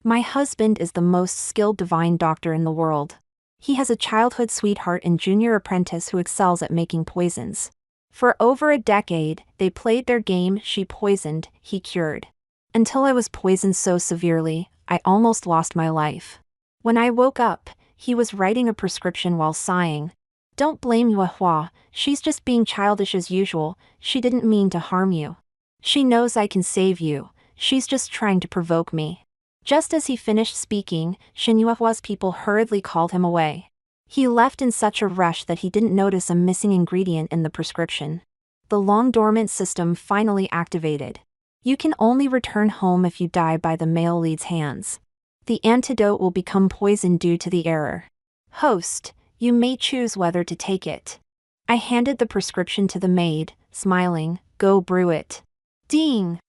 My husband is the most skilled divine doctor in the world. He has a childhood sweetheart and junior apprentice who excels at making poisons. For over a decade, they played their game, she poisoned, he cured. Until I was poisoned so severely, I almost lost my life. When I woke up, he was writing a prescription while sighing. Don't blame Yuehua, she's just being childish as usual, she didn't mean to harm you. She knows I can save you, she's just trying to provoke me. Just as he finished speaking, Shin Yuehua's people hurriedly called him away. He left in such a rush that he didn't notice a missing ingredient in the prescription. The long-dormant system finally activated. You can only return home if you die by the male lead's hands. The antidote will become poison due to the error. Host, you may choose whether to take it. I handed the prescription to the maid, smiling, go brew it. Ding!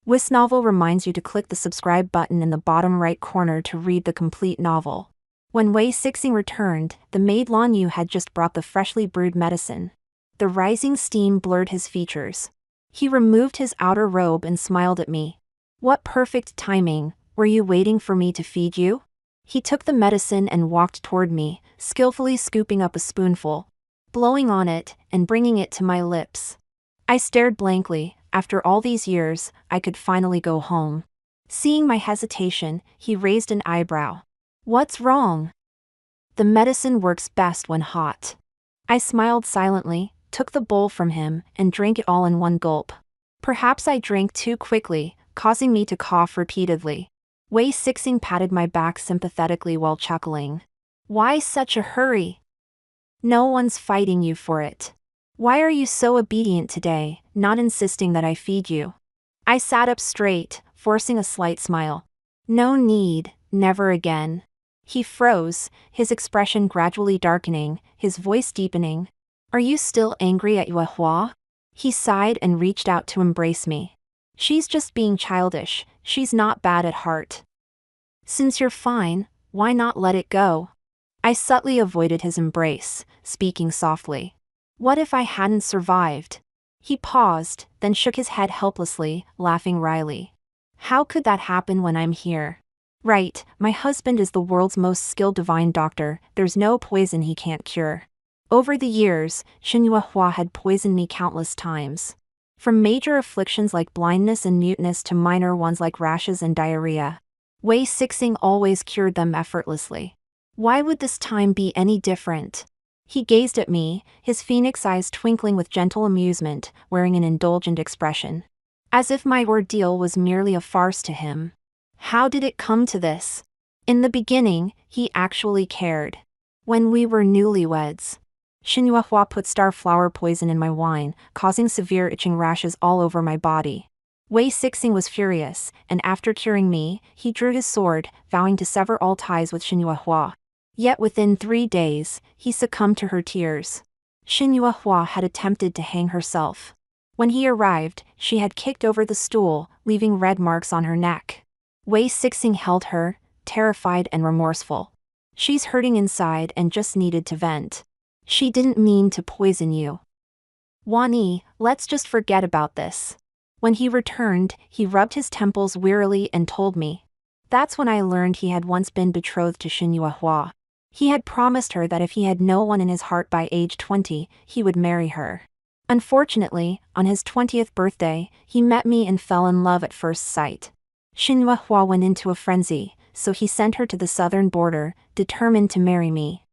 This novel reminds you to click the subscribe button in the bottom right corner to read the complete novel. When Wei Sixing returned, the maid Lan Yu had just brought the freshly brewed medicine. The rising steam blurred his features. He removed his outer robe and smiled at me. What perfect timing, were you waiting for me to feed you? He took the medicine and walked toward me, skillfully scooping up a spoonful, blowing on it, and bringing it to my lips. I stared blankly. After all these years, I could finally go home. Seeing my hesitation, he raised an eyebrow. What's wrong? The medicine works best when hot. I smiled silently, took the bowl from him, and drank it all in one gulp. Perhaps I drank too quickly, causing me to cough repeatedly. Wei Sixing patted my back sympathetically while chuckling. Why such a hurry? No one's fighting you for it. Why are you so obedient today, not insisting that I feed you? I sat up straight, forcing a slight smile. No need, never again. He froze, his expression gradually darkening, his voice deepening. Are you still angry at Yuehua? He sighed and reached out to embrace me. She's just being childish, she's not bad at heart. Since you're fine, why not let it go? I subtly avoided his embrace, speaking softly. What if I hadn't survived? He paused, then shook his head helplessly, laughing wryly. How could that happen when I'm here? Right, my husband is the world's most skilled divine doctor, there's no poison he can't cure. Over the years, Shin Yuehua had poisoned me countless times. From major afflictions like blindness and muteness to minor ones like rashes and diarrhea. Wei Sixing always cured them effortlessly. Why would this time be any different? He gazed at me, his phoenix eyes twinkling with gentle amusement, wearing an indulgent expression. As if my ordeal was merely a farce to him. How did it come to this? In the beginning, he actually cared. When we were newlyweds. Shin Yuehua put starflower poison in my wine, causing severe itching rashes all over my body. Wei Sixing was furious, and after curing me, he drew his sword, vowing to sever all ties with Shin Yuehua. Yet within 3 days, he succumbed to her tears. Shin Yuehua had attempted to hang herself. When he arrived, she had kicked over the stool, leaving red marks on her neck. Wei Sixing held her, terrified and remorseful. She's hurting inside and just needed to vent. She didn't mean to poison you. Wani, let's just forget about this. When he returned, he rubbed his temples wearily and told me. That's when I learned he had once been betrothed to Shin Yuehua. He had promised her that if he had no one in his heart by age 20, he would marry her. Unfortunately, on his 20th birthday, he met me and fell in love at first sight. Shin Yuehua went into a frenzy, so he sent her to the southern border, determined to marry me.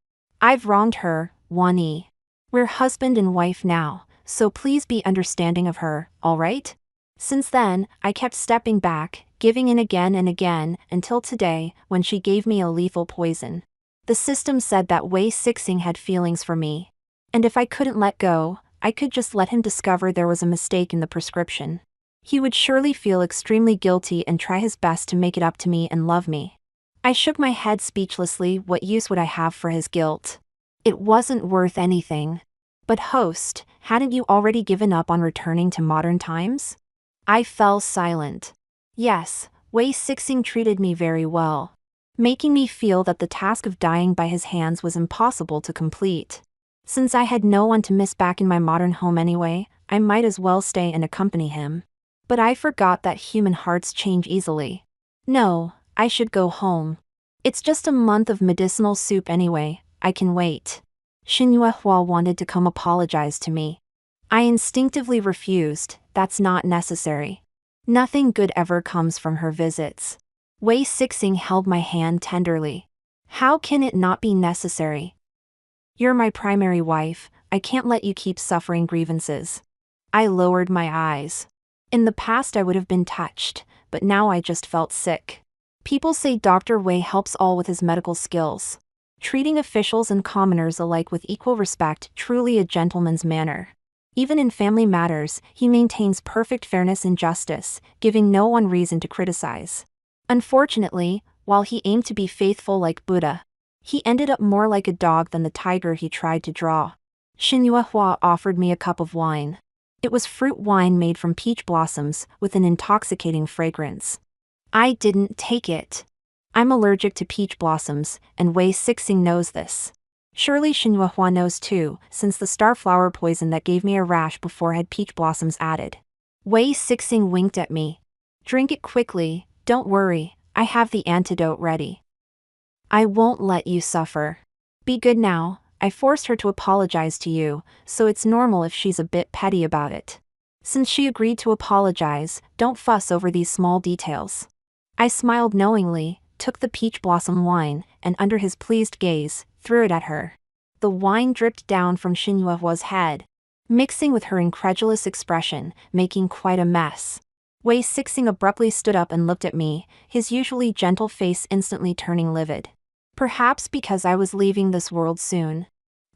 I've wronged her, Wani. We're husband and wife now, so please be understanding of her, alright? Since then, I kept stepping back, giving in again and again, until today, when she gave me a lethal poison. The system said that Wei Sixing had feelings for me. And if I couldn't let go, I could just let him discover there was a mistake in the prescription. He would surely feel extremely guilty and try his best to make it up to me and love me. I shook my head speechlessly. What use would I have for his guilt? It wasn't worth anything. But host, hadn't you already given up on returning to modern times? I fell silent. Yes, Wei Sixing treated me very well, making me feel that the task of dying by his hands was impossible to complete. Since I had no one to miss back in my modern home anyway, I might as well stay and accompany him. But I forgot that human hearts change easily. No, I should go home. It's just a month of medicinal soup anyway, I can wait. Xinhua wanted to come apologize to me. I instinctively refused, that's not necessary. Nothing good ever comes from her visits. Wei Sixing held my hand tenderly. How can it not be necessary? You're my primary wife, I can't let you keep suffering grievances. I lowered my eyes. In the past I would have been touched, but now I just felt sick. People say Dr. Wei helps all with his medical skills. Treating officials and commoners alike with equal respect, truly a gentleman's manner. Even in family matters, he maintains perfect fairness and justice, giving no one reason to criticize. Unfortunately, while he aimed to be faithful like Buddha, he ended up more like a dog than the tiger he tried to draw. Xinhua offered me a cup of wine. It was fruit wine made from peach blossoms, with an intoxicating fragrance. I didn't take it. I'm allergic to peach blossoms, and Wei Sixing knows this. Surely Xinhua knows too, since the starflower poison that gave me a rash before had peach blossoms added. Wei Sixing winked at me. Drink it quickly, don't worry, I have the antidote ready. I won't let you suffer. Be good now, I forced her to apologize to you, so it's normal if she's a bit petty about it. Since she agreed to apologize, don't fuss over these small details. I smiled knowingly, took the peach blossom wine, and under his pleased gaze, threw it at her. The wine dripped down from Xinhua's head, mixing with her incredulous expression, making quite a mess. Wei Sixing abruptly stood up and looked at me, his usually gentle face instantly turning livid. Perhaps because I was leaving this world soon.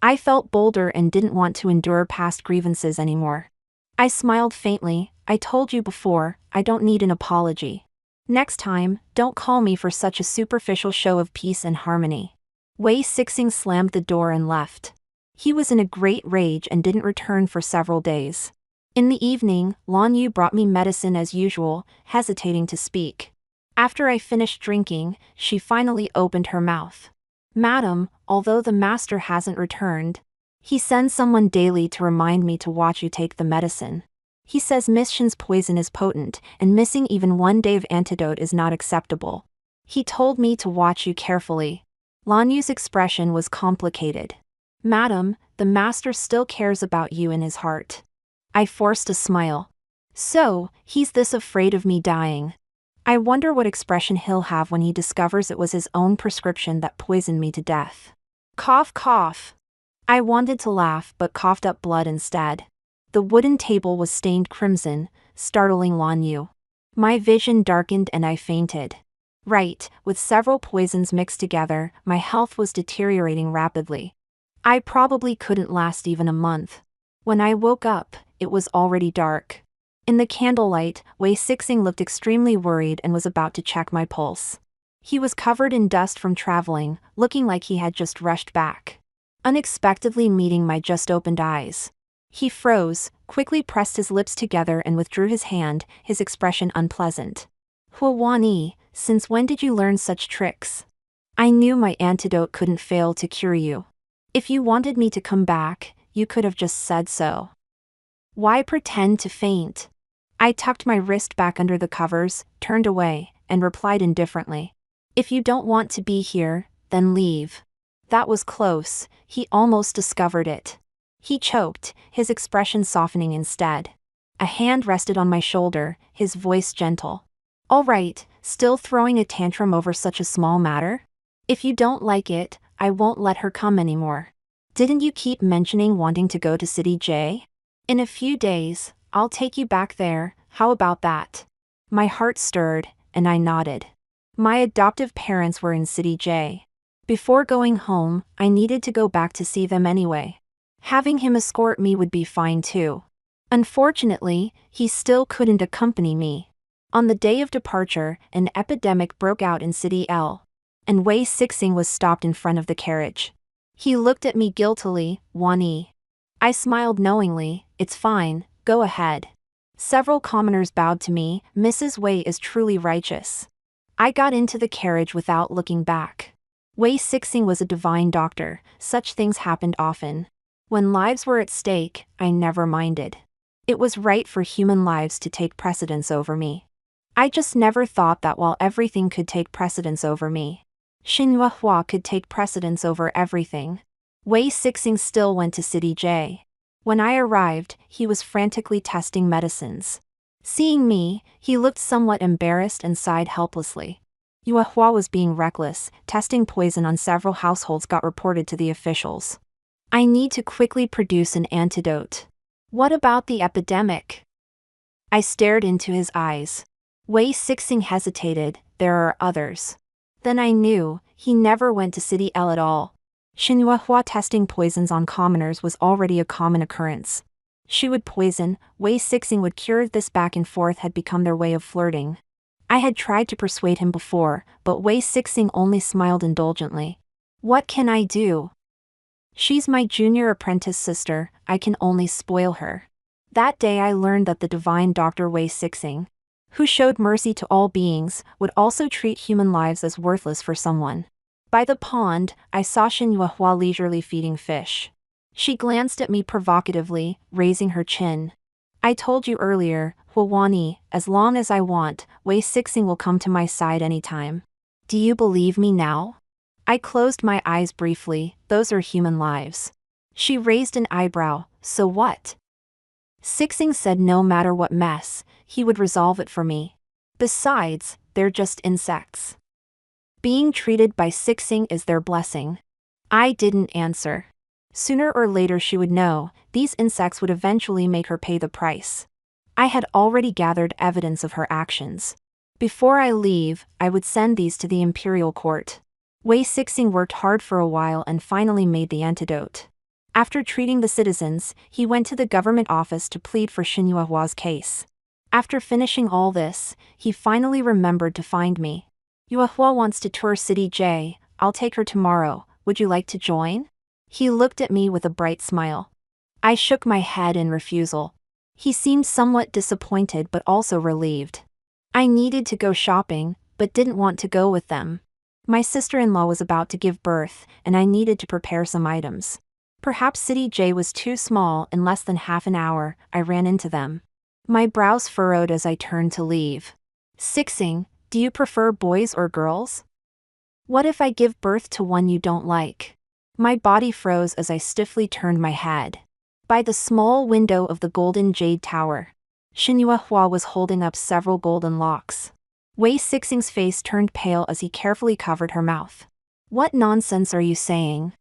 I felt bolder and didn't want to endure past grievances anymore. I smiled faintly. I told you before, I don't need an apology. Next time, don't call me for such a superficial show of peace and harmony. Wei Sixing slammed the door and left. He was in a great rage and didn't return for several days. In the evening, Lan Yu brought me medicine as usual, hesitating to speak. After I finished drinking, she finally opened her mouth. Madam, although the master hasn't returned, he sends someone daily to remind me to watch you take the medicine. He says Miss Shin's poison is potent, and missing even one day of antidote is not acceptable. He told me to watch you carefully. Lan Yu's expression was complicated. Madam, the master still cares about you in his heart. I forced a smile. So, he's this afraid of me dying. I wonder what expression he'll have when he discovers it was his own prescription that poisoned me to death. Cough, cough. I wanted to laugh but coughed up blood instead. The wooden table was stained crimson, startling Lan Yu. My vision darkened and I fainted. Right, with several poisons mixed together, my health was deteriorating rapidly. I probably couldn't last even a month. When I woke up, it was already dark. In the candlelight, Wei Sixing looked extremely worried and was about to check my pulse. He was covered in dust from traveling, looking like he had just rushed back. Unexpectedly meeting my just-opened eyes. He froze, quickly pressed his lips together and withdrew his hand, his expression unpleasant. Huawani, since when did you learn such tricks? I knew my antidote couldn't fail to cure you. If you wanted me to come back, you could have just said so. Why pretend to faint? I tucked my wrist back under the covers, turned away, and replied indifferently. If you don't want to be here, then leave. That was close, he almost discovered it. He choked, his expression softening instead. A hand rested on my shoulder, his voice gentle. All right, still throwing a tantrum over such a small matter? If you don't like it, I won't let her come anymore. Didn't you keep mentioning wanting to go to City J? In a few days, I'll take you back there, how about that? My heart stirred, and I nodded. My adoptive parents were in City J. Before going home, I needed to go back to see them anyway. Having him escort me would be fine too. Unfortunately, he still couldn't accompany me. On the day of departure, an epidemic broke out in City L. And Wei Sixing was stopped in front of the carriage. He looked at me guiltily, Wani. I smiled knowingly, it's fine, go ahead. Several commoners bowed to me, Mrs. Wei is truly righteous. I got into the carriage without looking back. Wei Sixing was a divine doctor, such things happened often. When lives were at stake, I never minded. It was right for human lives to take precedence over me. I just never thought that while everything could take precedence over me, Xinhua could take precedence over everything. Wei Sixing still went to City J. When I arrived, he was frantically testing medicines. Seeing me, he looked somewhat embarrassed and sighed helplessly. Yuehua was being reckless, testing poison on several households got reported to the officials. I need to quickly produce an antidote. What about the epidemic? I stared into his eyes. Wei Sixing hesitated, there are others. Then I knew, he never went to City L at all. Xinhua testing poisons on commoners was already a common occurrence. She would poison, Wei Sixing would cure. This back and forth had become their way of flirting. I had tried to persuade him before, but Wei Sixing only smiled indulgently. What can I do? She's my junior apprentice sister, I can only spoil her. That day I learned that the divine Dr. Wei Sixing, who showed mercy to all beings, would also treat human lives as worthless for someone. By the pond, I saw Xinhua leisurely feeding fish. She glanced at me provocatively, raising her chin. I told you earlier, Huawani, as long as I want, Wei Sixing will come to my side anytime. Do you believe me now? I closed my eyes briefly, those are human lives. She raised an eyebrow, so what? Sixing said no matter what mess, he would resolve it for me. Besides, they're just insects. Being treated by Sixing is their blessing. I didn't answer. Sooner or later she would know, these insects would eventually make her pay the price. I had already gathered evidence of her actions. Before I leave, I would send these to the imperial court. Wei Sixing worked hard for a while and finally made the antidote. After treating the citizens, he went to the government office to plead for Xinhua's case. After finishing all this, he finally remembered to find me. Yuehua wants to tour City J, I'll take her tomorrow, would you like to join? He looked at me with a bright smile. I shook my head in refusal. He seemed somewhat disappointed but also relieved. I needed to go shopping, but didn't want to go with them. My sister-in-law was about to give birth, and I needed to prepare some items. Perhaps City J was too small. In less than half an hour, I ran into them. My brows furrowed as I turned to leave. Sixing, do you prefer boys or girls? What if I give birth to one you don't like? My body froze as I stiffly turned my head. By the small window of the golden jade tower, Xinhua was holding up several golden locks. Wei Sixing's face turned pale as he carefully covered her mouth. What nonsense are you saying?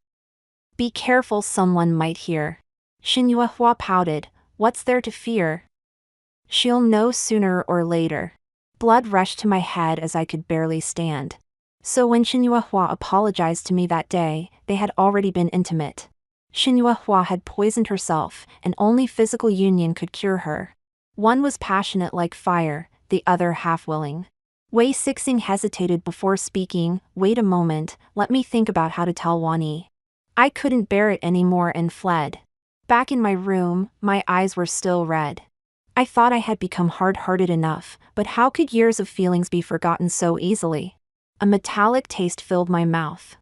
Be careful, someone might hear. Xinhua pouted, what's there to fear? She'll know sooner or later. Blood rushed to my head as I could barely stand. So when Xinhua apologized to me that day, they had already been intimate. Xinhua had poisoned herself, and only physical union could cure her. One was passionate like fire, the other half-willing. Wei Sixing hesitated before speaking, wait a moment, let me think about how to tell Wani. I couldn't bear it anymore and fled. Back in my room, my eyes were still red. I thought I had become hard-hearted enough, but how could years of feelings be forgotten so easily? A metallic taste filled my mouth.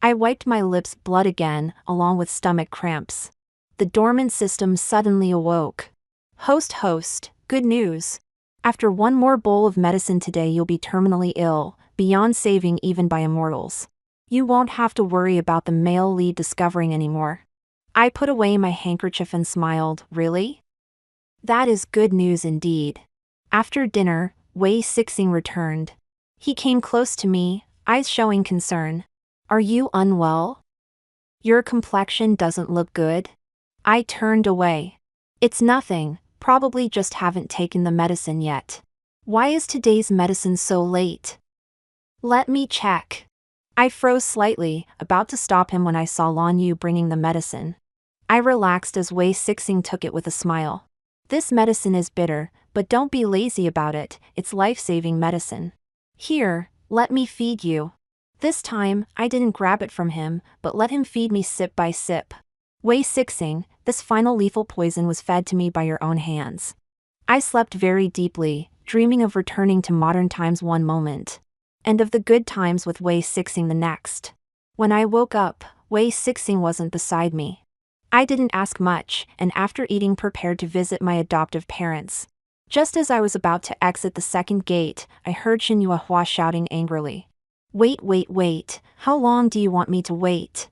I wiped my lips blood again, along with stomach cramps. The dormant system suddenly awoke. Host, good news. After one more bowl of medicine today you'll be terminally ill, beyond saving even by immortals. You won't have to worry about the male lead discovering anymore. I put away my handkerchief and smiled, really? That is good news indeed. After dinner, Wei Sixing returned. He came close to me, eyes showing concern. Are you unwell? Your complexion doesn't look good. I turned away. It's nothing, probably just haven't taken the medicine yet. Why is today's medicine so late? Let me check. I froze slightly, about to stop him when I saw Lan Yu bringing the medicine. I relaxed as Wei Sixing took it with a smile. This medicine is bitter, but don't be lazy about it, it's life-saving medicine. Here, let me feed you. This time, I didn't grab it from him, but let him feed me sip by sip. Wei Sixing, this final lethal poison was fed to me by your own hands. I slept very deeply, dreaming of returning to modern times one moment, and of the good times with Wei Sixing the next. When I woke up, Wei Sixing wasn't beside me. I didn't ask much, and after eating prepared to visit my adoptive parents. Just as I was about to exit the second gate, I heard Shin Yuehua shouting angrily. Wait, wait, wait, how long do you want me to wait?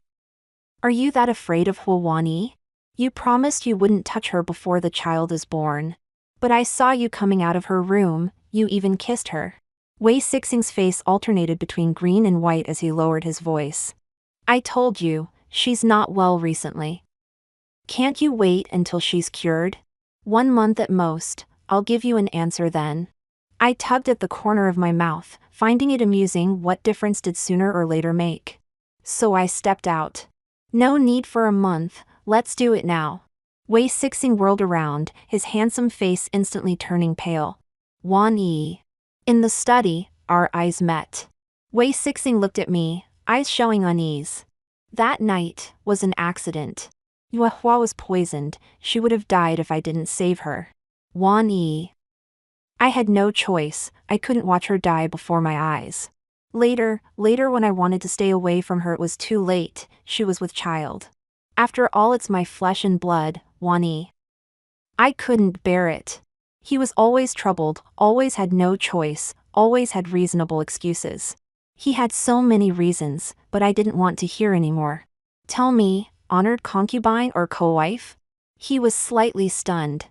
Are you that afraid of Huawani? You promised you wouldn't touch her before the child is born. But I saw you coming out of her room, you even kissed her. Wei Sixing's face alternated between green and white as he lowered his voice. I told you, she's not well recently. Can't you wait until she's cured? 1 month at most, I'll give you an answer then. I tugged at the corner of my mouth, finding it amusing. What difference did sooner or later make? So I stepped out. No need for a month, let's do it now. Wei Sixing whirled around, his handsome face instantly turning pale. Wan Yi. In the study, our eyes met. Wei Sixing looked at me, eyes showing unease. That night was an accident. Yuehua was poisoned, she would have died if I didn't save her. Wan Yi. I had no choice, I couldn't watch her die before my eyes. Later when I wanted to stay away from her, it was too late, she was with child. After all, it's my flesh and blood, Wan Yi. I couldn't bear it. He was always troubled, always had no choice, always had reasonable excuses. He had so many reasons, but I didn't want to hear anymore. Tell me, honored concubine or co-wife? He was slightly stunned.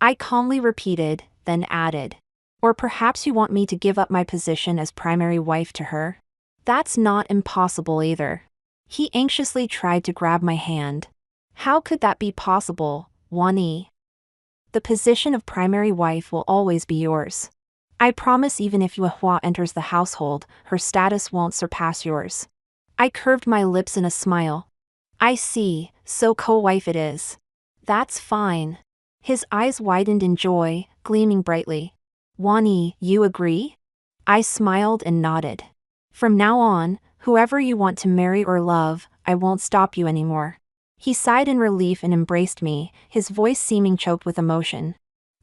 I calmly repeated, then added. Or perhaps you want me to give up my position as primary wife to her? That's not impossible either. He anxiously tried to grab my hand. How could that be possible, Wan Yi? The position of primary wife will always be yours. I promise even if Yuehua enters the household, her status won't surpass yours. I curved my lips in a smile. I see, so co-wife it is. That's fine. His eyes widened in joy, gleaming brightly. Wan Yi, you agree? I smiled and nodded. From now on, whoever you want to marry or love, I won't stop you anymore. He sighed in relief and embraced me, his voice seeming choked with emotion.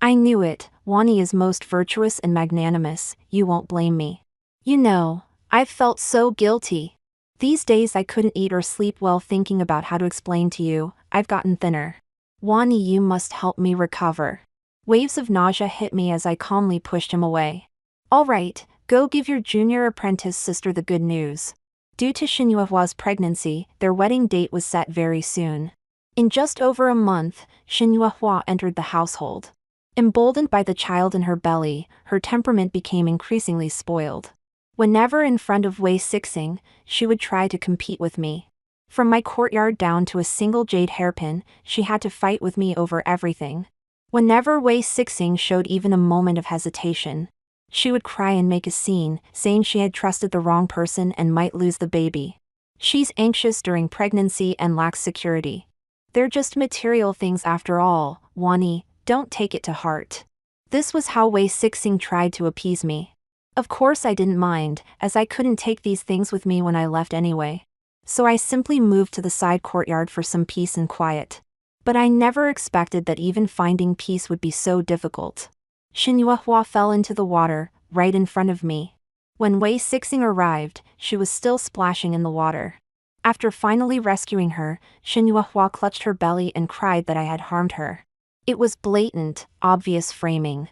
I knew it, Wan Yi is most virtuous and magnanimous, you won't blame me. You know, I've felt so guilty. These days I couldn't eat or sleep well thinking about how to explain to you, I've gotten thinner. Wan Yi, you must help me recover. Waves of nausea hit me as I calmly pushed him away. All right, go give your junior apprentice sister the good news. Due to Shin Yuehua's pregnancy, their wedding date was set very soon. In just over a month, Shin Yuehua entered the household. Emboldened by the child in her belly, her temperament became increasingly spoiled. Whenever in front of Wei Sixing, she would try to compete with me. From my courtyard down to a single jade hairpin, she had to fight with me over everything. Whenever Wei Sixing showed even a moment of hesitation, she would cry and make a scene, saying she had trusted the wrong person and might lose the baby. She's anxious during pregnancy and lacks security. They're just material things after all, Wan Yi, don't take it to heart. This was how Wei Sixing tried to appease me. Of course I didn't mind, as I couldn't take these things with me when I left anyway. So I simply moved to the side courtyard for some peace and quiet. But I never expected that even finding peace would be so difficult. Shin Yuehua fell into the water, right in front of me. When Wei Sixing arrived, she was still splashing in the water. After finally rescuing her, Shin Yuehua clutched her belly and cried that I had harmed her. It was blatant, obvious framing.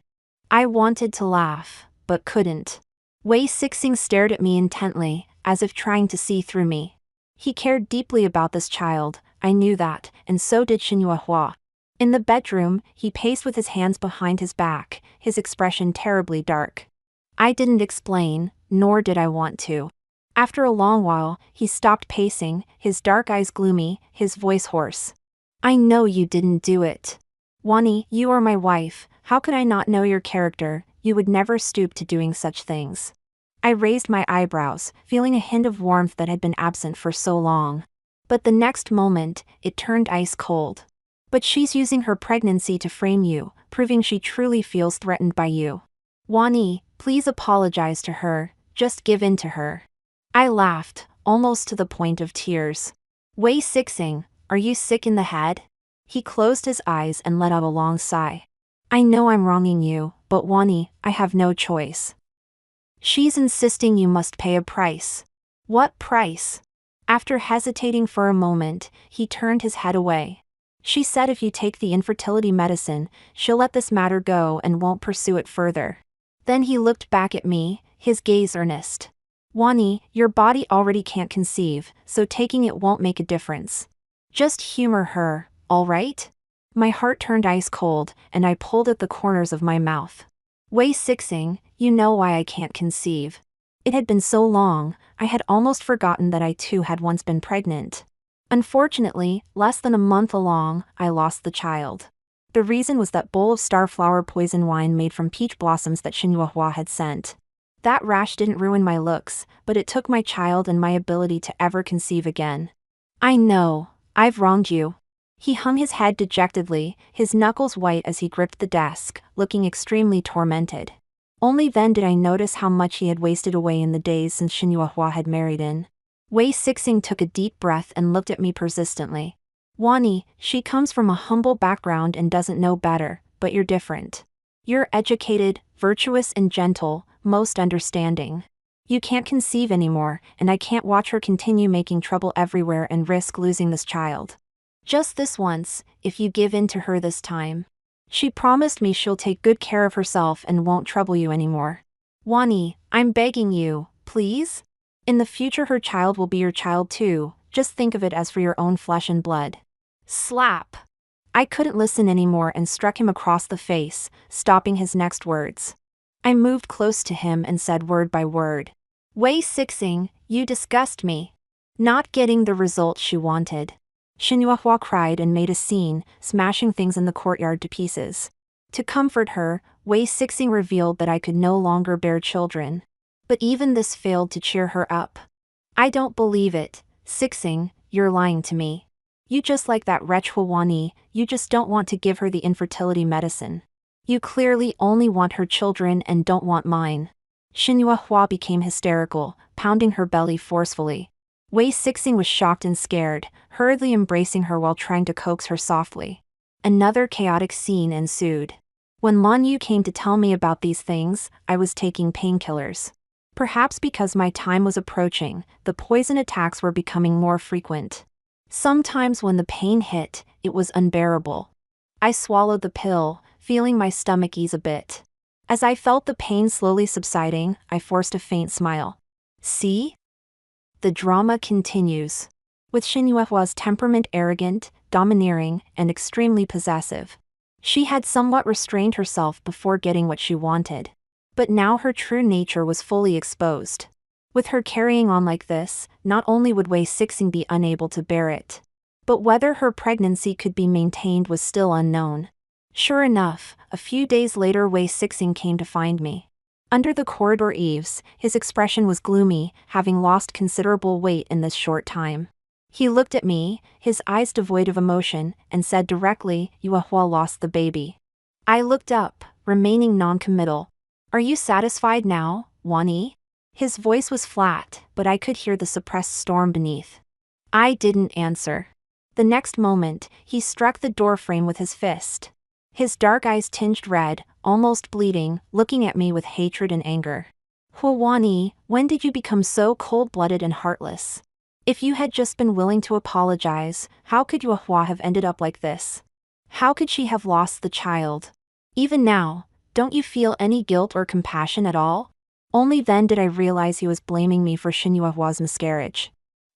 I wanted to laugh, but couldn't. Wei Sixing stared at me intently, as if trying to see through me. He cared deeply about this child, I knew that, and so did Shin Yuehua. In the bedroom, he paced with his hands behind his back, his expression terribly dark. I didn't explain, nor did I want to. After a long while, he stopped pacing, his dark eyes gloomy, his voice hoarse. I know you didn't do it. Wan Yi, you are my wife, how could I not know your character? You would never stoop to doing such things. I raised my eyebrows, feeling a hint of warmth that had been absent for so long. But the next moment, it turned ice cold. But she's using her pregnancy to frame you, proving she truly feels threatened by you. Wan Yi, please apologize to her, just give in to her. I laughed, almost to the point of tears. Wei Sixing, are you sick in the head? He closed his eyes and let out a long sigh. I know I'm wronging you, but Wan Yi, I have no choice. She's insisting you must pay a price. What price? After hesitating for a moment, he turned his head away. She said if you take the infertility medicine, she'll let this matter go and won't pursue it further. Then he looked back at me, his gaze earnest. Wani, your body already can't conceive, so taking it won't make a difference. Just humor her, all right? My heart turned ice cold, and I pulled at the corners of my mouth. Wei Sixing, you know why I can't conceive. It had been so long, I had almost forgotten that I too had once been pregnant. Unfortunately, less than a month along, I lost the child. The reason was that bowl of starflower poison wine made from peach blossoms that Xinhua had sent. That rash didn't ruin my looks, but it took my child and my ability to ever conceive again. I know, I've wronged you. He hung his head dejectedly, his knuckles white as he gripped the desk, looking extremely tormented. Only then did I notice how much he had wasted away in the days since Xinhua had married in. Wei Sixing took a deep breath and looked at me persistently. Wani, she comes from a humble background and doesn't know better, but you're different. You're educated, virtuous and gentle, most understanding. You can't conceive anymore, and I can't watch her continue making trouble everywhere and risk losing this child. Just this once, if you give in to her this time. She promised me she'll take good care of herself and won't trouble you anymore. Wani, I'm begging you, please? In the future her child will be your child too, just think of it as for your own flesh and blood. Slap! I couldn't listen anymore and struck him across the face, stopping his next words. I moved close to him and said word by word. Wei Sixing, you disgust me. Not getting the result she wanted. Xinhua cried and made a scene, smashing things in the courtyard to pieces. To comfort her, Wei Sixing revealed that I could no longer bear children. But even this failed to cheer her up. I don't believe it, Sixing, you're lying to me. You just like that wretch Huani, you just don't want to give her the infertility medicine. You clearly only want her children and don't want mine. Xinhua became hysterical, pounding her belly forcefully. Wei Sixing was shocked and scared, hurriedly embracing her while trying to coax her softly. Another chaotic scene ensued. When Lan Yu came to tell me about these things, I was taking painkillers. Perhaps because my time was approaching, the poison attacks were becoming more frequent. Sometimes when the pain hit, it was unbearable. I swallowed the pill, feeling my stomach ease a bit. As I felt the pain slowly subsiding, I forced a faint smile. See? The drama continues. With Xinhua's temperament arrogant, domineering, and extremely possessive. She had somewhat restrained herself before getting what she wanted. But now her true nature was fully exposed. With her carrying on like this, not only would Wei Sixing be unable to bear it, but whether her pregnancy could be maintained was still unknown. Sure enough, a few days later Wei Sixing came to find me. Under the corridor eaves, his expression was gloomy, having lost considerable weight in this short time. He looked at me, his eyes devoid of emotion, and said directly, Yuehua lost the baby. I looked up, remaining non-committal. Are you satisfied now, Wani? His voice was flat, but I could hear the suppressed storm beneath. I didn't answer. The next moment, he struck the doorframe with his fist. His dark eyes tinged red, almost bleeding, looking at me with hatred and anger. Wani, when did you become so cold-blooded and heartless? If you had just been willing to apologize, how could Yuehua have ended up like this? How could she have lost the child? Even now, don't you feel any guilt or compassion at all? Only then did I realize he was blaming me for Xinhua's miscarriage.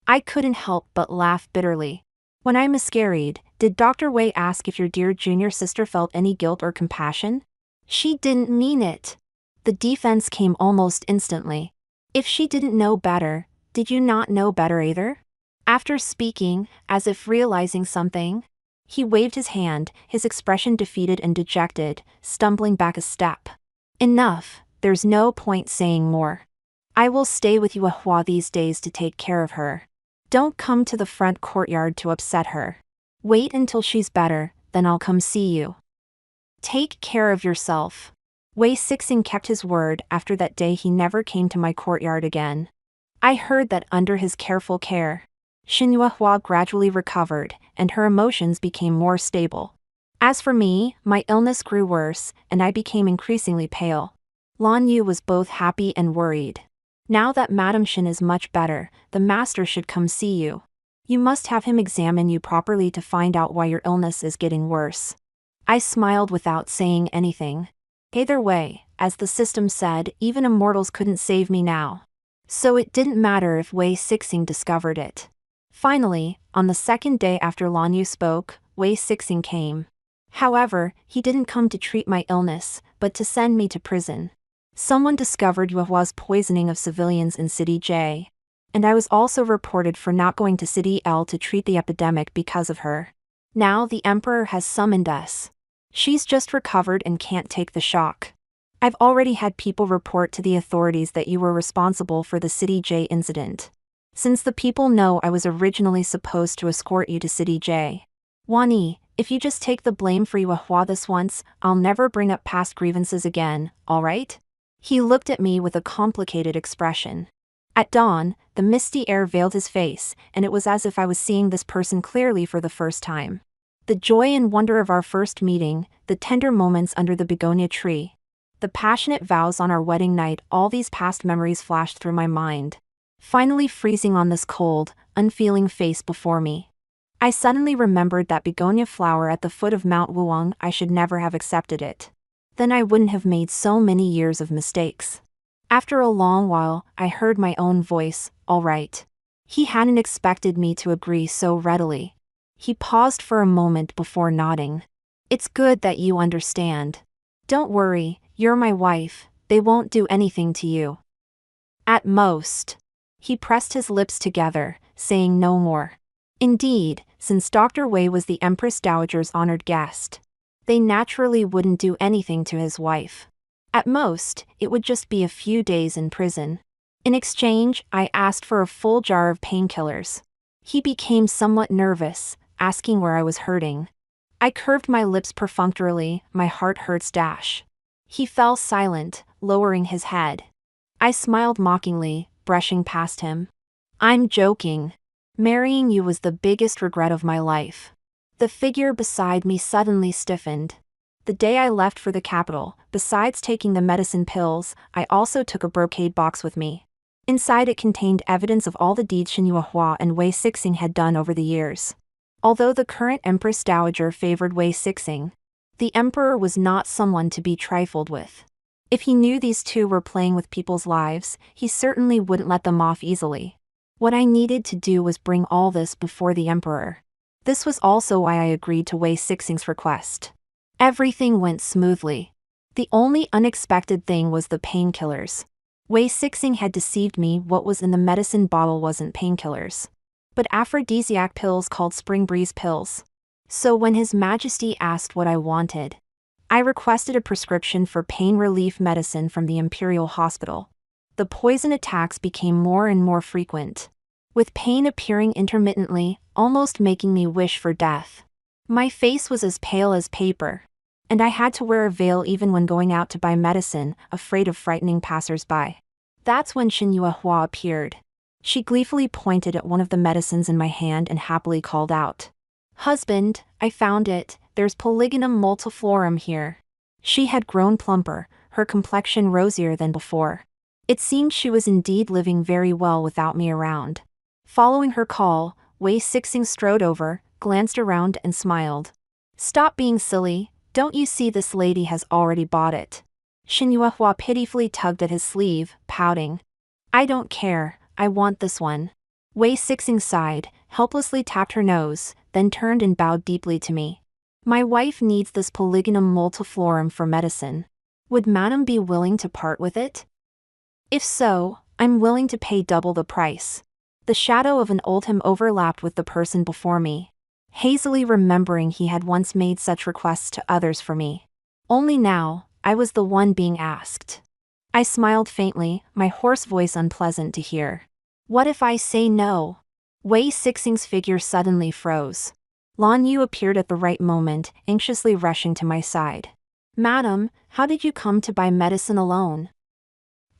I couldn't help but laugh bitterly. When I miscarried, did Dr. Wei ask if your dear junior sister felt any guilt or compassion? She didn't mean it. The defense came almost instantly. If she didn't know better, did you not know better either? After speaking, as if realizing something, he waved his hand, his expression defeated and dejected, stumbling back a step. Enough, there's no point saying more. I will stay with Yuehua these days to take care of her. Don't come to the front courtyard to upset her. Wait until she's better, then I'll come see you. Take care of yourself. Wei Sixing kept his word. After that day he never came to my courtyard again. I heard that under his careful care, Xinhua gradually recovered, and her emotions became more stable. As for me, my illness grew worse, and I became increasingly pale. Lan Yu was both happy and worried. Now that Madame Shin is much better, the master should come see you. You must have him examine you properly to find out why your illness is getting worse. I smiled without saying anything. Either way, as the system said, even immortals couldn't save me now. So it didn't matter if Wei Sixing discovered it. Finally, on the second day after Lan Yu spoke, Wei Sixing came. However, he didn't come to treat my illness, but to send me to prison. Someone discovered Yuhua's poisoning of civilians in City J. And I was also reported for not going to City L to treat the epidemic because of her. Now the Emperor has summoned us. She's just recovered and can't take the shock. I've already had people report to the authorities that you were responsible for the City J incident. Since the people know I was originally supposed to escort you to City J. Wani, if you just take the blame for Yuhua this once, I'll never bring up past grievances again, alright? He looked at me with a complicated expression. At dawn, the misty air veiled his face, and it was as if I was seeing this person clearly for the first time. The joy and wonder of our first meeting, the tender moments under the begonia tree, the passionate vows on our wedding night, all these past memories flashed through my mind. Finally freezing on this cold, unfeeling face before me. I suddenly remembered that begonia flower at the foot of Mount Wuang. I should never have accepted it. Then I wouldn't have made so many years of mistakes. After a long while, I heard my own voice, all right. He hadn't expected me to agree so readily. He paused for a moment before nodding. It's good that you understand. Don't worry, you're my wife, they won't do anything to you. At most. He pressed his lips together, saying no more. Indeed, since Dr. Wei was the Empress Dowager's honored guest, they naturally wouldn't do anything to his wife. At most, it would just be a few days in prison. In exchange, I asked for a full jar of painkillers. He became somewhat nervous, asking where I was hurting. I curved my lips perfunctorily, my heart hurts dash. He fell silent, lowering his head. I smiled mockingly, brushing past him. I'm joking. Marrying you was the biggest regret of my life. The figure beside me suddenly stiffened. The day I left for the capital, besides taking the medicine pills, I also took a brocade box with me. Inside it contained evidence of all the deeds Shen Yuhua and Wei Sixing had done over the years. Although the current Empress Dowager favored Wei Sixing, the Emperor was not someone to be trifled with. If he knew these two were playing with people's lives, he certainly wouldn't let them off easily. What I needed to do was bring all this before the Emperor. This was also why I agreed to Wei Sixing's request. Everything went smoothly. The only unexpected thing was the painkillers. Wei Sixing had deceived me. What was in the medicine bottle wasn't painkillers, but aphrodisiac pills called Spring Breeze pills. So when His Majesty asked what I wanted, I requested a prescription for pain relief medicine from the Imperial Hospital. The poison attacks became more and more frequent, with pain appearing intermittently, almost making me wish for death. My face was as pale as paper, and I had to wear a veil even when going out to buy medicine, afraid of frightening passers-by. That's when Shen Yuhua appeared. She gleefully pointed at one of the medicines in my hand and happily called out, "Husband, I found it, there's Polygonum multiflorum here." She had grown plumper, her complexion rosier than before. It seemed she was indeed living very well without me around. Following her call, Wei Sixing strode over, glanced around and smiled. "Stop being silly, don't you see this lady has already bought it?" Shen Yuhua pitifully tugged at his sleeve, pouting. "I don't care, I want this one." Wei Sixing sighed, helplessly tapped her nose, then turned and bowed deeply to me. "My wife needs this Polygonum multiflorum for medicine. Would Madam be willing to part with it? If so, I'm willing to pay double the price." The shadow of an old him overlapped with the person before me, hazily remembering he had once made such requests to others for me. Only now, I was the one being asked. I smiled faintly, my hoarse voice unpleasant to hear. "What if I say no?" Wei Sixing's figure suddenly froze. Lan Yu appeared at the right moment, anxiously rushing to my side. "Madam, how did you come to buy medicine alone?"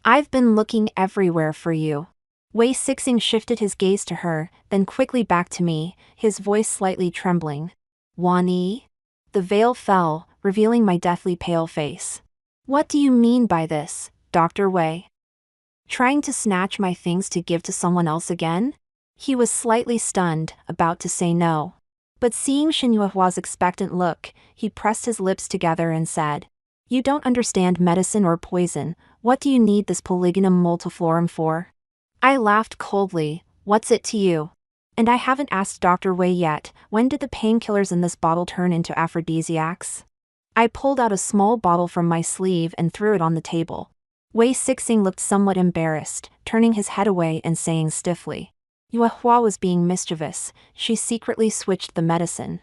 "I've been looking everywhere for you." Wei Sixing shifted his gaze to her, then quickly back to me, his voice slightly trembling. "Wani?" The veil fell, revealing my deathly pale face. "What do you mean by this, Dr. Wei? Trying to snatch my things to give to someone else again?" He was slightly stunned, about to say no. But seeing Shin Yuehua's expectant look, he pressed his lips together and said, "You don't understand medicine or poison. What do you need this polygonum multiflorum for?" I laughed coldly. "What's it to you? And I haven't asked Dr. Wei yet, when did the painkillers in this bottle turn into aphrodisiacs?" I pulled out a small bottle from my sleeve and threw it on the table. Wei Sixing looked somewhat embarrassed, turning his head away and saying stiffly, "Yuehua was being mischievous, she secretly switched the medicine.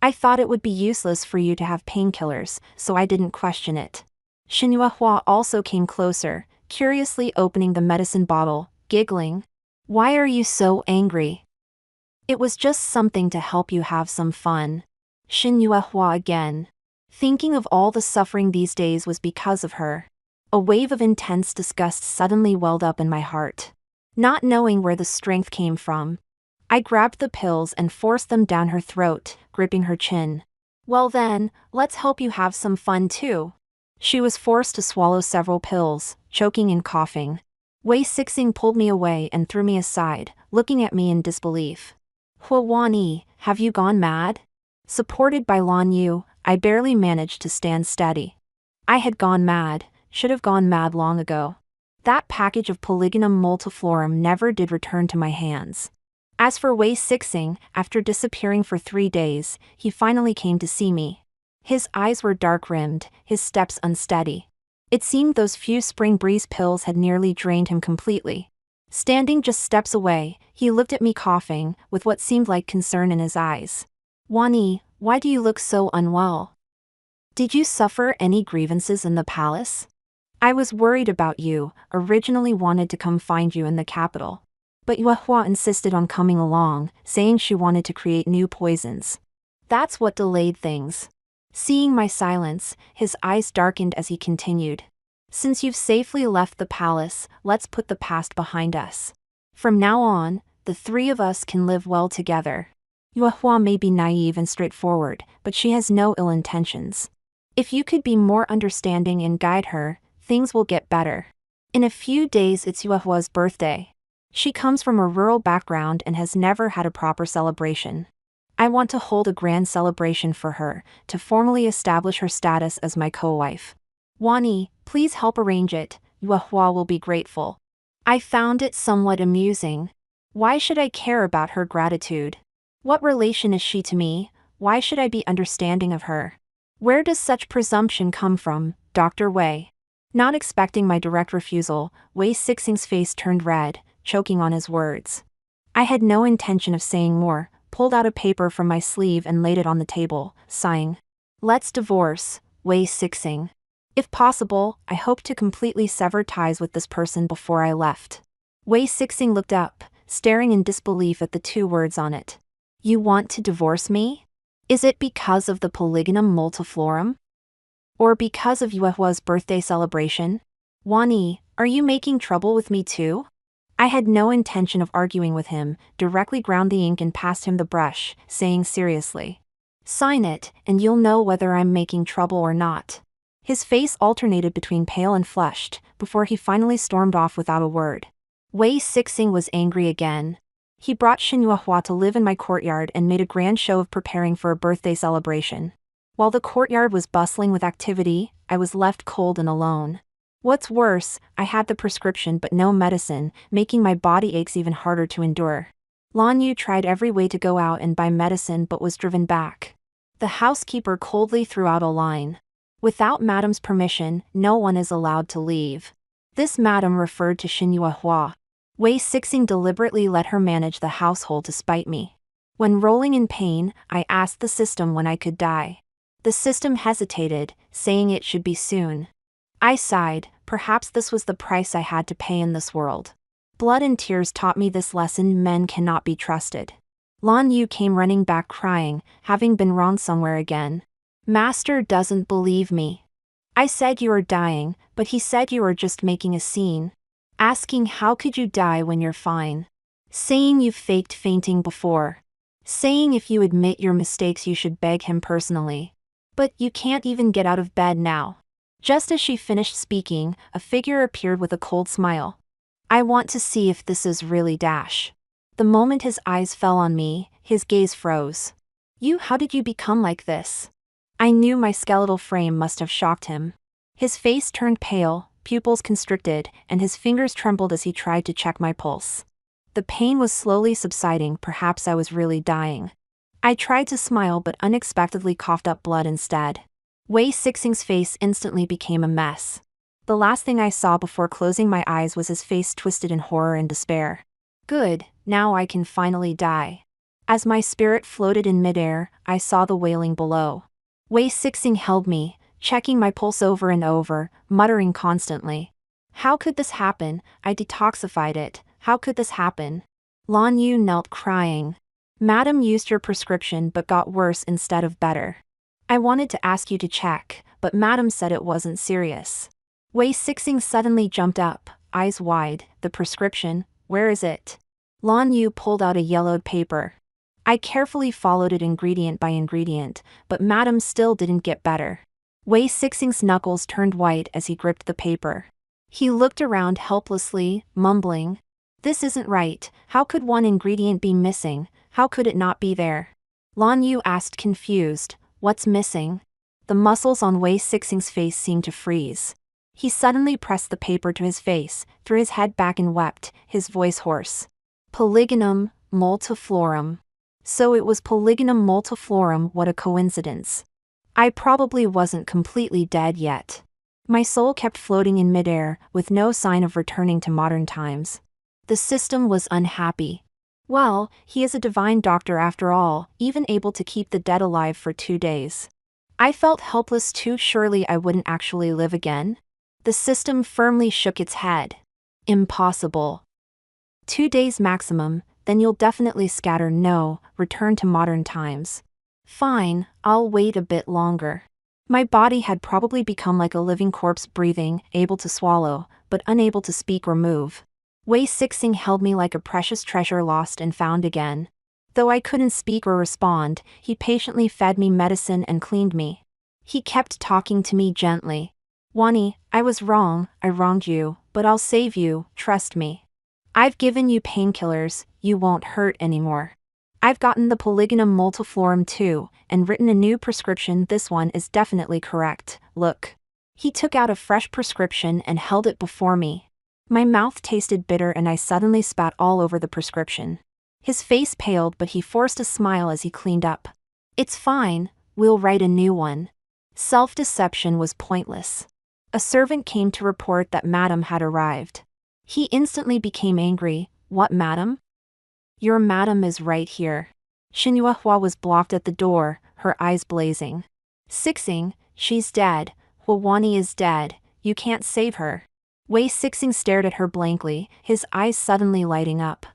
I thought it would be useless for you to have painkillers, so I didn't question it." Shin Yuehua also came closer, curiously opening the medicine bottle, giggling. "Why are you so angry?" "It was just something to help you have some fun." Shin Yuehua again. Thinking of all the suffering these days was because of her. A wave of intense disgust suddenly welled up in my heart. Not knowing where the strength came from, I grabbed the pills and forced them down her throat, gripping her chin. "Well then, let's help you have some fun too." She was forced to swallow several pills, choking and coughing. Wei Sixing pulled me away and threw me aside, looking at me in disbelief. "Hua Wanyi, have you gone mad?" Supported by Lan Yu, I barely managed to stand steady. I had gone mad, should have gone mad long ago. That package of polygonum multiflorum never did return to my hands. As for Wei Sixing, after disappearing for 3 days, he finally came to see me. His eyes were dark-rimmed, his steps unsteady. It seemed those few spring breeze pills had nearly drained him completely. Standing just steps away, he looked at me coughing, with what seemed like concern in his eyes. "Wanyi, why do you look so unwell? Did you suffer any grievances in the palace? I was worried about you, originally wanted to come find you in the capital. But Yuehua insisted on coming along, saying she wanted to create new poisons. That's what delayed things." Seeing my silence, his eyes darkened as he continued. "Since you've safely left the palace, let's put the past behind us. From now on, the 3 of us can live well together. Yuehua may be naive and straightforward, but she has no ill intentions. If you could be more understanding and guide her, things will get better. In a few days it's Yuehua's birthday. She comes from a rural background and has never had a proper celebration. I want to hold a grand celebration for her, to formally establish her status as my co-wife. Wanyi, please help arrange it, Yuehua will be grateful." I found it somewhat amusing. Why should I care about her gratitude? What relation is she to me? Why should I be understanding of her? Where does such presumption come from, Dr. Wei? Not expecting my direct refusal, Wei Sixing's face turned red, choking on his words. I had no intention of saying more, pulled out a paper from my sleeve and laid it on the table, sighing. "Let's divorce, Wei Sixing. If possible, I hope to completely sever ties with this person before I left." Wei Sixing looked up, staring in disbelief at the 2 words on it. "You want to divorce me? Is it because of the polygonum multiflorum? Or because of Yuehua's birthday celebration? Wanyi, are you making trouble with me too?" I had no intention of arguing with him, directly ground the ink and passed him the brush, saying seriously, "Sign it, and you'll know whether I'm making trouble or not." His face alternated between pale and flushed, before he finally stormed off without a word. Wei Sixing was angry again. He brought Shin Yuehua to live in my courtyard and made a grand show of preparing for a birthday celebration. While the courtyard was bustling with activity, I was left cold and alone. What's worse, I had the prescription but no medicine, making my body aches even harder to endure. Lan Yu tried every way to go out and buy medicine but was driven back. The housekeeper coldly threw out a line. "Without madam's permission, no one is allowed to leave." This madam referred to Shin Yuehua. Wei Sixing deliberately let her manage the household to spite me. When rolling in pain, I asked the system when I could die. The system hesitated, saying it should be soon. I sighed, perhaps this was the price I had to pay in this world. Blood and tears taught me this lesson: men cannot be trusted. Lan Yu came running back crying, having been wrong somewhere again. "Master doesn't believe me. I said you are dying, but he said you are just making a scene. Asking how could you die when you're fine. Saying you've faked fainting before. Saying if you admit your mistakes you should beg him personally. But you can't even get out of bed now." Just as she finished speaking, a figure appeared with a cold smile. "I want to see if this is really Dash." The moment his eyes fell on me, his gaze froze. How did you become like this? I knew my skeletal frame must have shocked him. His face turned pale, pupils constricted, and his fingers trembled as he tried to check my pulse. The pain was slowly subsiding, perhaps I was really dying. I tried to smile but unexpectedly coughed up blood instead. Wei Sixing's face instantly became a mess. The last thing I saw before closing my eyes was his face twisted in horror and despair. Good, now I can finally die. As my spirit floated in midair, I saw the wailing below. Wei Sixing held me, checking my pulse over and over, muttering constantly. How could this happen? I detoxified it. How could this happen? Lan Yu knelt crying. Madam used your prescription but got worse instead of better. I wanted to ask you to check, but Madam said it wasn't serious. Wei Sixing suddenly jumped up, eyes wide. The prescription, where is it? Lan Yu pulled out a yellowed paper. I carefully followed it ingredient by ingredient, but Madam still didn't get better. Wei Sixing's knuckles turned white as he gripped the paper. He looked around helplessly, mumbling. This isn't right. How could one ingredient be missing? How could it not be there? Lan Yu asked confused, what's missing? The muscles on Wei Sixing's face seemed to freeze. He suddenly pressed the paper to his face, threw his head back and wept, his voice hoarse. Polygonum multiflorum. So it was Polygonum multiflorum, what a coincidence. I probably wasn't completely dead yet. My soul kept floating in midair, with no sign of returning to modern times. The system was unhappy. Well, he is a divine doctor after all, even able to keep the dead alive for 2 days. I felt helpless too. Surely I wouldn't actually live again? The system firmly shook its head. Impossible. 2 days maximum, then you'll definitely scatter. No, return to modern times. Fine, I'll wait a bit longer. My body had probably become like a living corpse, breathing, able to swallow, but unable to speak or move. Wei Sixing held me like a precious treasure lost and found again. Though I couldn't speak or respond, he patiently fed me medicine and cleaned me. He kept talking to me gently. Wani, I was wrong, I wronged you, but I'll save you, trust me. I've given you painkillers, you won't hurt anymore. I've gotten the Polygonum multiflorum too, and written a new prescription. This one is definitely correct, look. He took out a fresh prescription and held it before me. My mouth tasted bitter and I suddenly spat all over the prescription. His face paled but he forced a smile as he cleaned up. It's fine, we'll write a new one. Self-deception was pointless. A servant came to report that Madam had arrived. He instantly became angry. What Madam? Your Madam is right here. Xinhua was blocked at the door, her eyes blazing. Sixing, she's dead. Huawani is dead, you can't save her. Wei Sixing stared at her blankly, his eyes suddenly lighting up.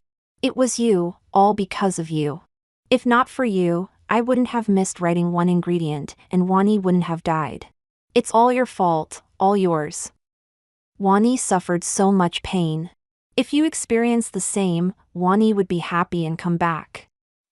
It was you, all because of you. If not for you, I wouldn't have missed writing one ingredient, and Wani wouldn't have died. It's all your fault, all yours. Wani suffered so much pain. If you experienced the same, Wani would be happy and come back.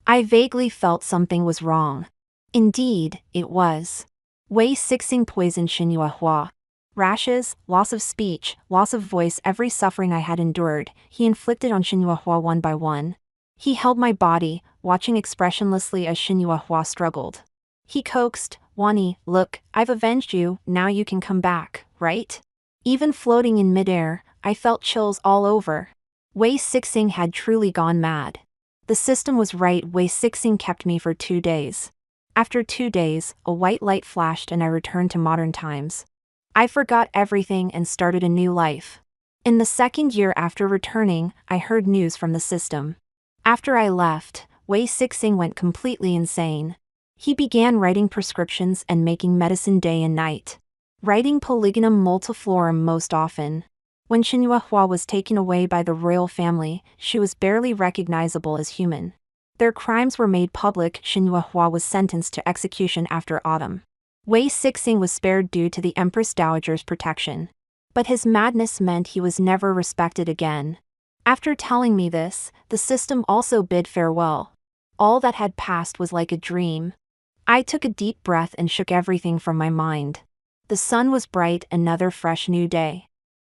I vaguely felt something was wrong. Indeed, it was. Wei Sixing poisoned Xinhua. Rashes, loss of speech, loss of voice, every suffering I had endured, he inflicted on Xinhua one by one. He held my body, watching expressionlessly as Xinhua struggled. He coaxed, Wani, look, I've avenged you, now you can come back, right? Even floating in midair, I felt chills all over. Wei Sixing had truly gone mad. The system was right. Wei Sixing kept me for 2 days. After 2 days, a white light flashed and I returned to modern times. I forgot everything and started a new life. In the 2nd year after returning, I heard news from the system. After I left, Wei Sixing went completely insane. He began writing prescriptions and making medicine day and night. Writing Polygonum multiflorum most often. When Xinhua was taken away by the royal family, she was barely recognizable as human. Their crimes were made public. Xinhua was sentenced to execution after autumn. Wei Sixing was spared due to the Empress Dowager's protection. But his madness meant he was never respected again. After telling me this, the system also bid farewell. All that had passed was like a dream. I took a deep breath and shook everything from my mind. The sun was bright, another fresh new day.